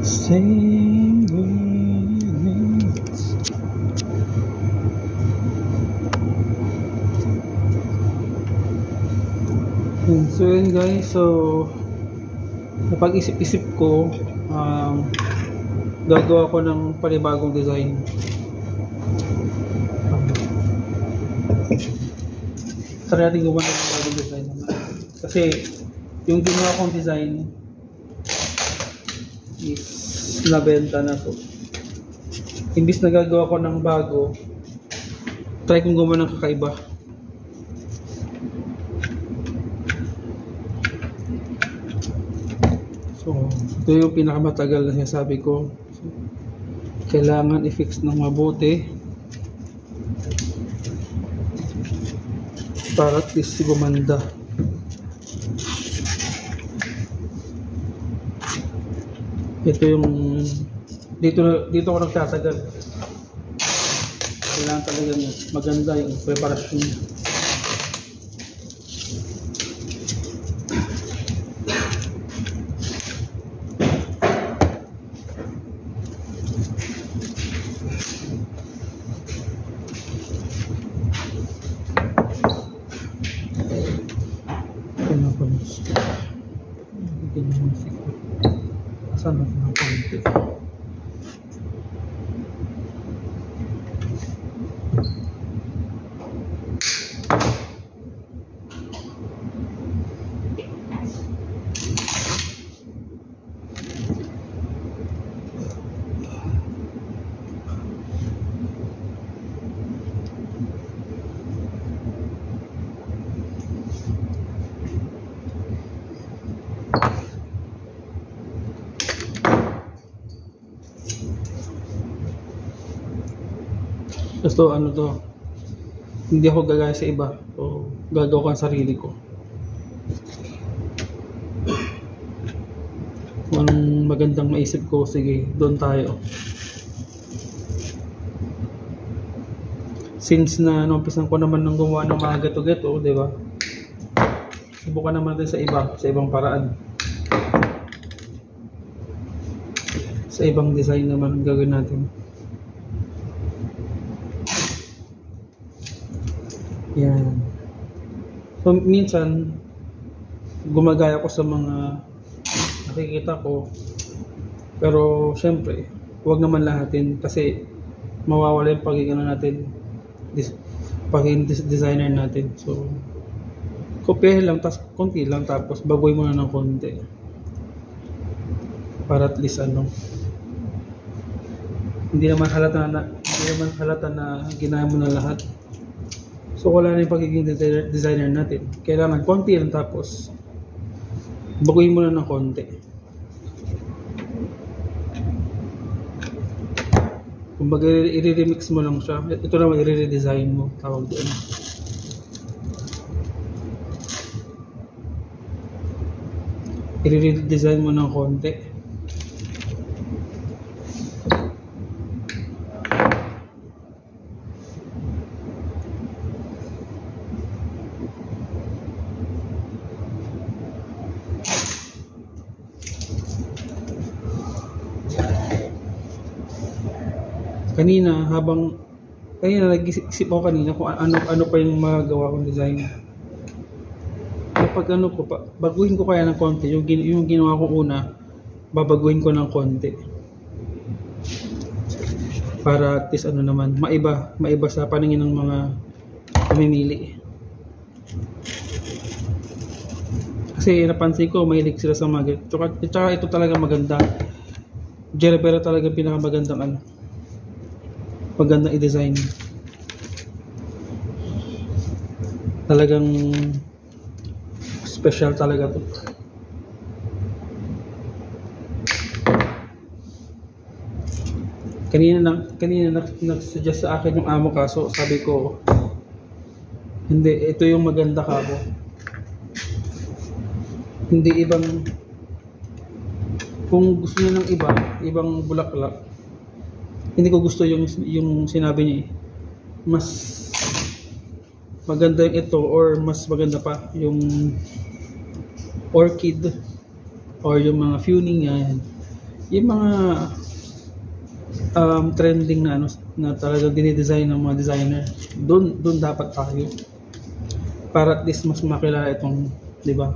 Stay with me. So yun guys, so napag-isip-isip ko, gagawa ko ng panibagong design. Try natin gumawa ng bagong design. Kasi yung ginawa kong design is nabenta na to. Imbis na gagawa ko ng bago, try kong gumawa ng kakaiba. So, ito yung pinakamatagal na sinasabi ko. Kailangan i-fix ng mabuti para at least gumanda. Ito yung dito ako nagtatagal. Kailangan talagang maganda yung preparasyon. Saan natin ang konti? Gusto ano to, hindi ako gagaya sa iba, so gagawa ko ang sarili ko. Kung anong magandang maisip ko, sige, doon tayo. Since na numpisan ko naman ng gumawa ng mga gato-gato, di ba? Subukan naman din sa iba, sa ibang paraan. Sa ibang design naman ang gagawin natin. Yan. So minsan gumagaya ko sa mga nakikita ko, pero syempre huwag naman lahatin kasi mawawala yung pagiging natin, pagiging designer natin. So kopyahin lang, tas konti lang, tapos baguhin mo na ng konti para at least ano, hindi naman halata na ginaya mo na lahat. So wala na yung pagiging designer natin. Kailangan konti lang, tapos baguhin mo na ng konti. Kumbaga i-remix mo lang siya. Ito naman i-redesign mo, tawag doon. I-redesign mo ng konti. Kanina nag-isip ako kanina kung ano pa yung magagawa kong design. Kapag baguhin ko kaya ng konti, yung ginawa ko una, babaguhin ko ng konti. Para at least ano naman, maiba sa paningin ng mga pamimili. Kasi napansin ko, mahilig sila sa mga tsaka ito talaga maganda. Jerry talaga pinakamagandang magandang i-design. Talagang special talaga to. Kanina nag-suggest sa akin yung amo, kaso sabi ko hindi, ito yung maganda kabo. Hindi ibang, kung gusto niya ng ibang bulaklak, hindi ko gusto yung sinabi niya. Mas maganda yung ito, or mas maganda pa yung orchid or yung mga fuming yan. yung mga trending na ano na talagang dinidesign ng mga designer, doon dapat tayo para at least mas makilala itong, di ba,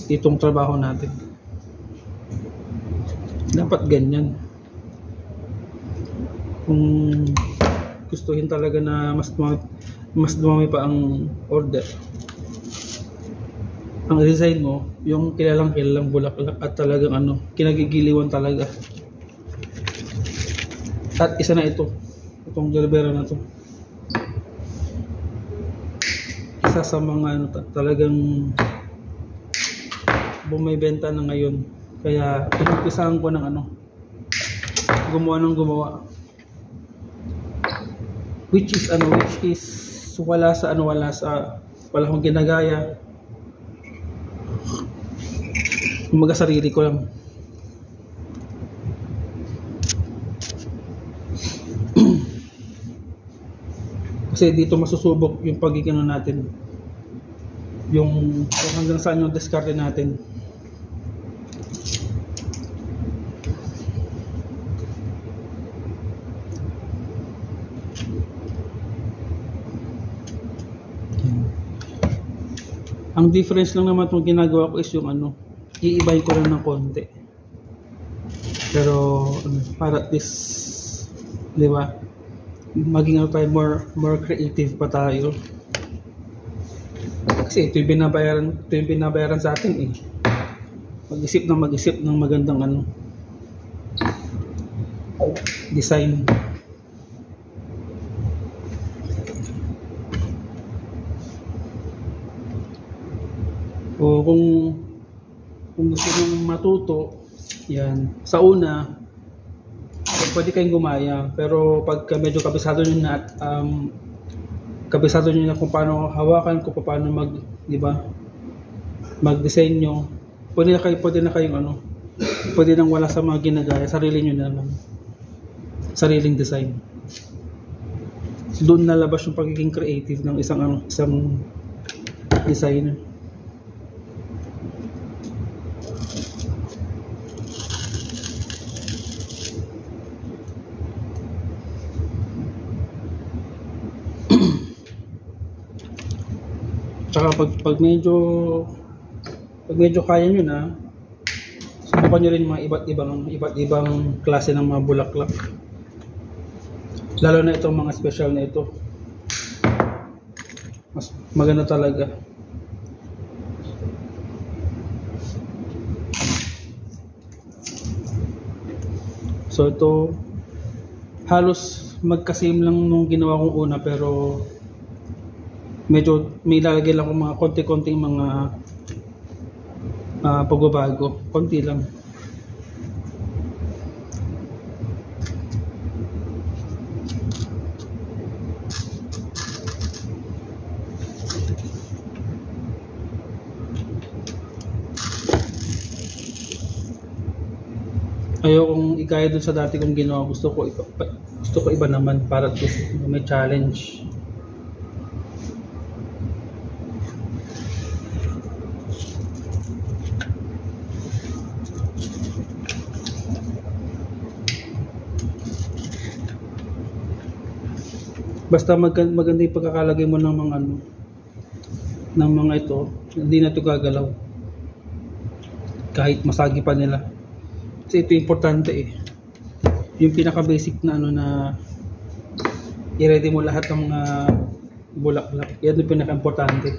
itong trabaho natin. Dapat ganyan. Kung gustuhin talaga na mas dumami pa ang order, ang design mo yung kilalang bulaklak at talagang ano, kinagigiliwan talaga. At isa na itong Gerbera na to, isa sa mga ano, talagang bumibenta na ngayon. Kaya pinagpisahan ko ng ano, gumawa, which is wala akong ginagaya, kumaga sarili ko lang. Kasi dito masusubok yung pagiging natin, yung hanggang saan yung diskarte natin. Ang difference lang naman itong ginagawa ko is yung ano, iibahin ko lang ng konti. Pero para at least, di ba, maging ano tayo, more creative pa tayo. Kasi ito yung binabayaran sa atin eh. Mag-isip ng magandang ano, design. O kung gusto mong matuto, yan, sa una, pwede kayong gumaya. Pero pagka medyo kabisado nyo na at kabisado nyo na kung paano hawakan, kung paano di ba, mag-design nyo, pwede na kayong ano, pwede nang wala sa mga ginagaya, sarili nyo na lang, sariling design. Doon nalabas yung pagiging creative ng isang designer. Tsaka pag medyo kaya nyo na, subukan nyo rin mga iba't ibang klase ng mga bulaklak. Lalo na itong mga special na ito. Mas maganda talaga. So ito, halos magka-same lang nung ginawa kong una, pero medyo may lalagay lang akong mga konti-konting mga pagbabago, konti lang. Ayokong igaya dun sa dati kong ginawa. Gusto ko iba naman para at least may challenge. Basta maganda yung pagkakalagay mo ng mga ano, ng mga ito, hindi na ito gagalaw kahit masagi pa nila. Kasi ito importante eh, yung pinaka basic na ano, na i-ready mo lahat ng mga bulaklak. Yan yung pinaka importante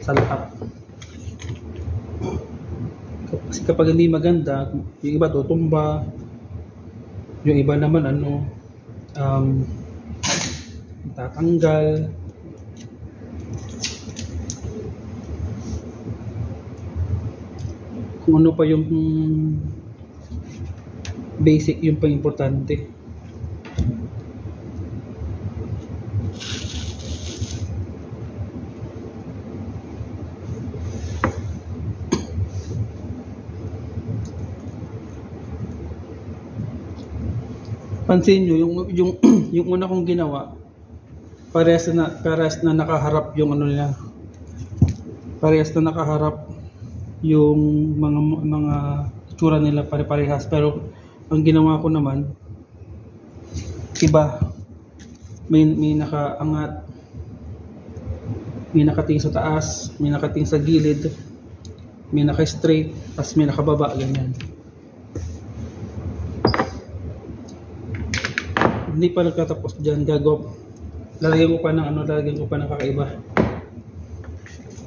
sa lahat. Kasi kapag hindi maganda, yung iba tutumba, yung iba naman ano, tatanggal. Kung ano pa yung basic, yung pa importante. Pansin nyo, yung una kong ginawa, parehas na nakaharap yung ano nila. Parehas na nakaharap yung mga tsura nila pare-parehas, pero ang ginawa ko naman iba. May nakaangat, may nakating sa taas, may nakating sa gilid, may naka-straight, tapos may nakababa, ganyan. Hindi pa nagtatapos dyan, lalagyan ko pa ng kakaiba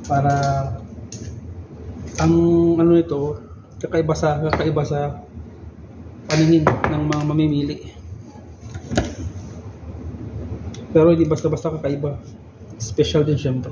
para ang nito kakaiba sa paningin ng mga mamimili, pero hindi basta-basta kakaiba, special din syempre.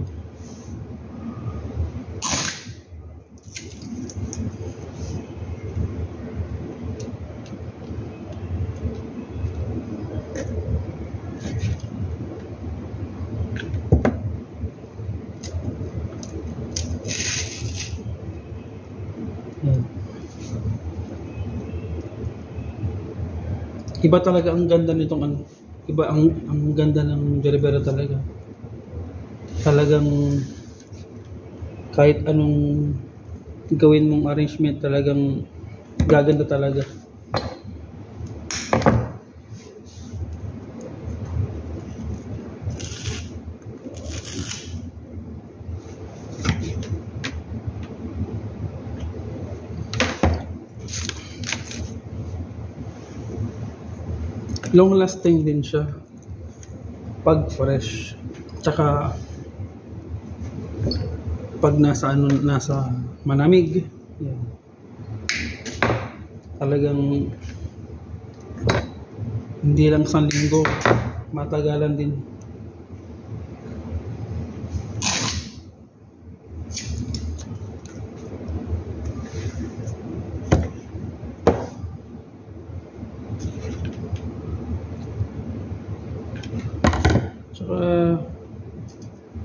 Iba talaga ang ganda nitong iba ang ganda ng Jerry talaga. Talagang kahit anong gawin mong arrangement, talagang gaganda talaga. Long lasting din siya pag fresh, tsaka pag nasa malamig, yan. Talagang hindi lang 1 linggo, matagalan din.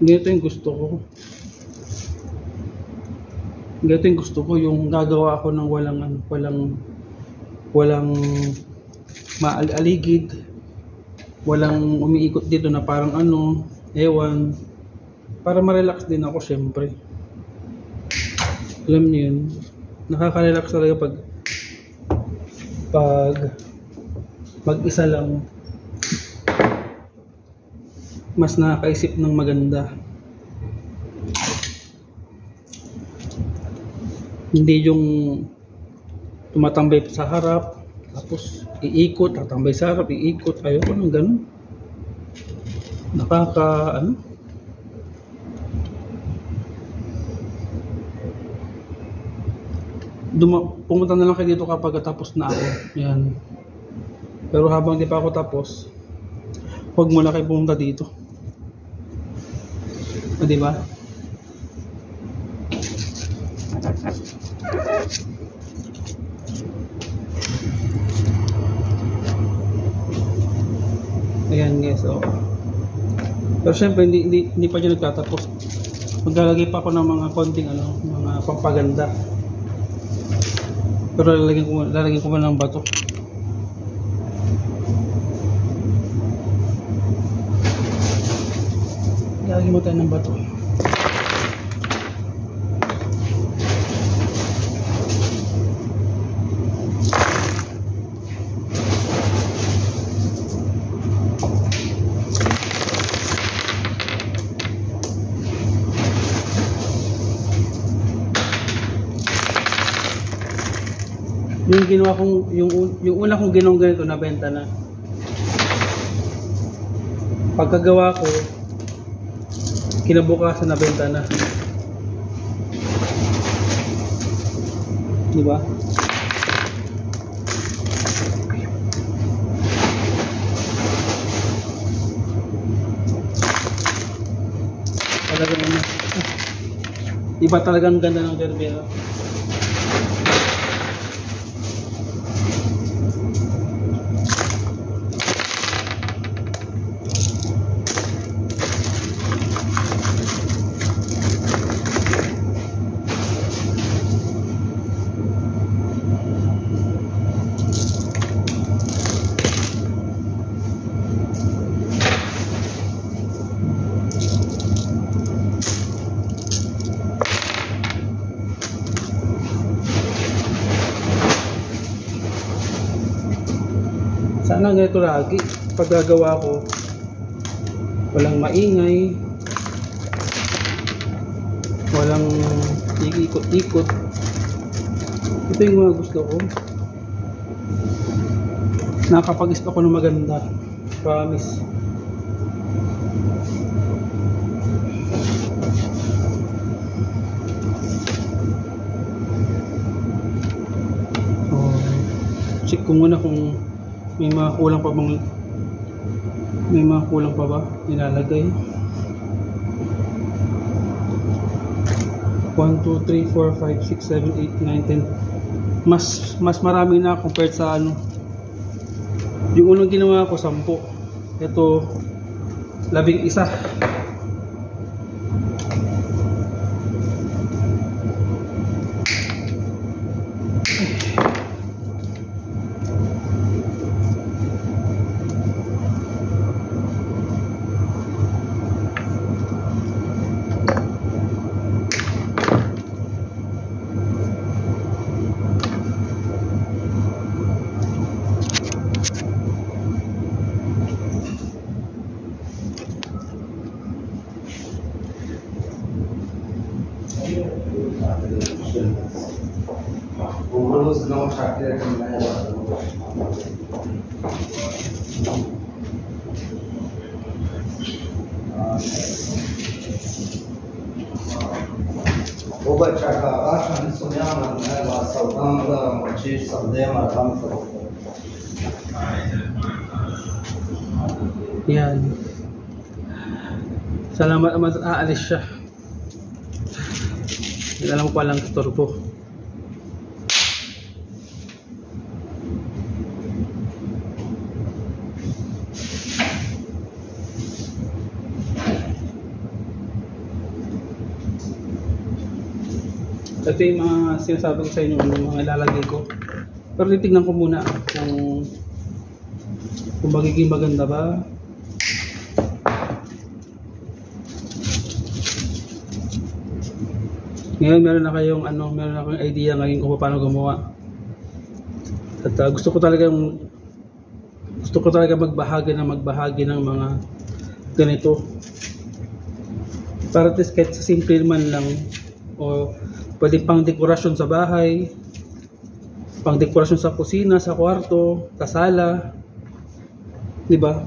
Ganito yung gusto ko, yung gagawa ako ng walang maaligid, walang umiikot dito na parang ewan, para ma-relax din ako syempre. Alam niyo yun, nakaka-relax talaga pag mag-isa lang, mas nakakaisip ng maganda. Hindi yung tumatambay sa harap, tapos iikot, tatambay sa harap, iikot. Ayoko ng ganun. Pumunta na lang kayo dito kapag tapos na ako. Yan. Pero habang di pa ako tapos, huwag mo na kayo pumunta dito. Di ba? Ayan guys, pero syempre hindi pa dyan nagtatapos. Maglalagay pa ako ng mga konting mga pampaganda. Pero lalagyan ko pa ng bato. Lalagyan mo tayo ng bato. Yung ginawa kong yung una kong ginawang ganito, nabenta na. Pagkagawa ko, kinabukasan nabenta na. Di ba? Talagang iba talagang ganda ng Cerbero. Sana ganito lagi. Pag gagawa ko, walang maingay, walang ikot-ikot. Ito yung mga gusto ko. Nakapag-isip ako ng maganda. Promise. Check ko muna kung may mga kulang pa bang nilalagay. 1, 2, 3, 4, 5, 6, 7, 8, 9, 10. Mas marami na compared sa ano. Yung unang ginawa ko 10. Ito 11. Vamos não achar que é वो बच्चा का आकाश में सुनिया मन है बात सौदाम का मच्छी सौदे मरहम करो yan. Salamat naman aalis siya. Hindi alam ko palang storbo. Ito yung mga sinasabi ko sa inyo, mga ilalagay ko. Pero titignan ko muna kung magiging maganda ba. Ngayon meron na kayong idea ngayon kung paano gumawa. At gusto ko talaga magbahagi ng mga ganito. Para at least kahit sa simple man lang, o pwede pang dekorasyon sa bahay, pang dekorasyon sa kusina, sa kwarto, sa sala, di ba?